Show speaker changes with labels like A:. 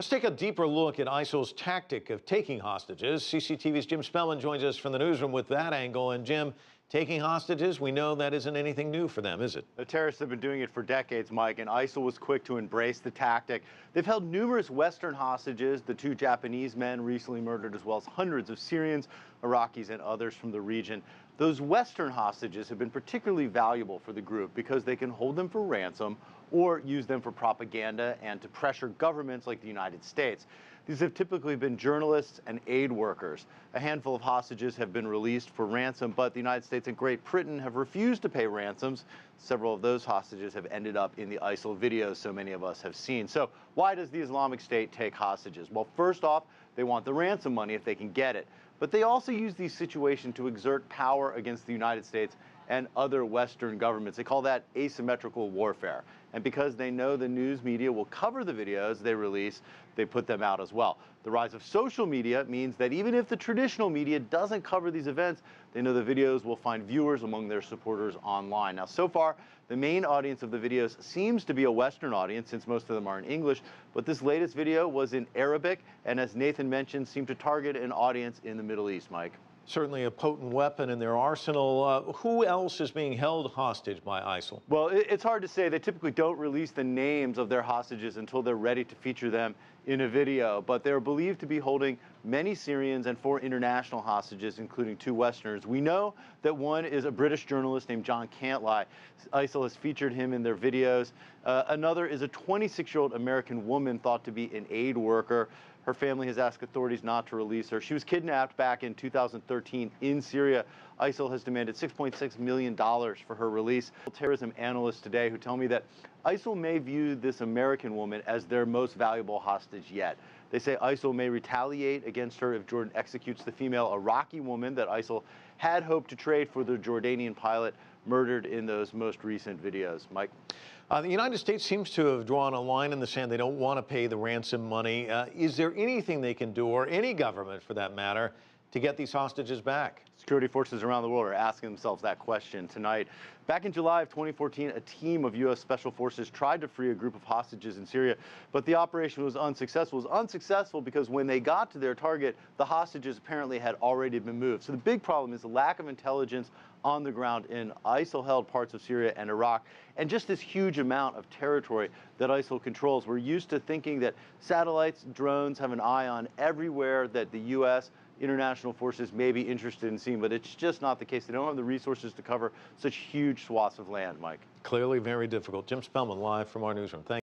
A: Let's take a deeper look at ISIL's tactic of taking hostages. CCTV's Jim Spellman joins us from the newsroom with that angle. And Jim, taking hostages, we know that isn't anything new for them, is it?
B: The terrorists have been doing it for decades, Mike, and ISIL was quick to embrace the tactic. They've held numerous Western hostages, the 2 Japanese men recently murdered, as well as hundreds of Syrians, Iraqis, and others from the region. Those Western hostages have been particularly valuable for the group because they can hold them for ransom or use them for propaganda and to pressure governments like the United States. These have typically been journalists and aid workers. A handful of hostages have been released for ransom, but the United States and Great Britain have refused to pay ransoms. Several of those hostages have ended up in the ISIL videos so many of us have seen. So why does the Islamic State take hostages? Well, first off, they want the ransom money if they can get it. But they also use these situations to exert power against the United States and other Western governments. They call that asymmetrical warfare. And because they know the news media will cover the videos they release, they put them out as well. The rise of social media means that even if the traditional media doesn't cover these events, they know the videos will find viewers among their supporters online. Now, so far, the main audience of the videos seems to be a Western audience, since most of them are in English, but this latest video was in Arabic, and as Nathan mentioned, seemed to target an audience in the Middle East, Mike.
A: Certainly a potent weapon in their arsenal. Who else is being held hostage by ISIL?
B: Well, it's hard to say. They typically don't release the names of their hostages until they're ready to feature them in a video, but they're believed to be holding many Syrians and 4 international hostages, including 2 Westerners. We know that one is a British journalist named John Cantley. ISIL has featured him in their videos. Another is a 26-year-old American woman thought to be an aid worker. Her family has asked authorities not to release her. She was kidnapped back in 2013 in Syria. ISIL has demanded $6.6 million for her release. Terrorism analysts today who tell me that ISIL may view this American woman as their most valuable hostage yet. They say ISIL may retaliate against her if Jordan executes the female Iraqi woman that ISIL had hoped to trade for the Jordanian pilot murdered in those most recent videos. Mike?
A: The United States seems to have drawn a line in the sand. They don't want to pay the ransom money. Is there anything they can do, or any government for that matter, to get these hostages back?
B: Security forces around the world are asking themselves that question tonight. Back in July of 2014, a team of U.S. Special Forces tried to free a group of hostages in Syria, but the operation was unsuccessful. It was unsuccessful because when they got to their target, the hostages apparently had already been moved. So the big problem is the lack of intelligence on the ground in ISIL-held parts of Syria and Iraq, and just this huge amount of territory that ISIL controls. We're used to thinking that satellites, drones have an eye on everywhere that the U.S. international forces may be interested in seeing, but it's just not the case. They don't have the resources to cover such huge swaths of land, Mike.
A: Clearly very difficult. Jim Spellman live from our newsroom. Thank you.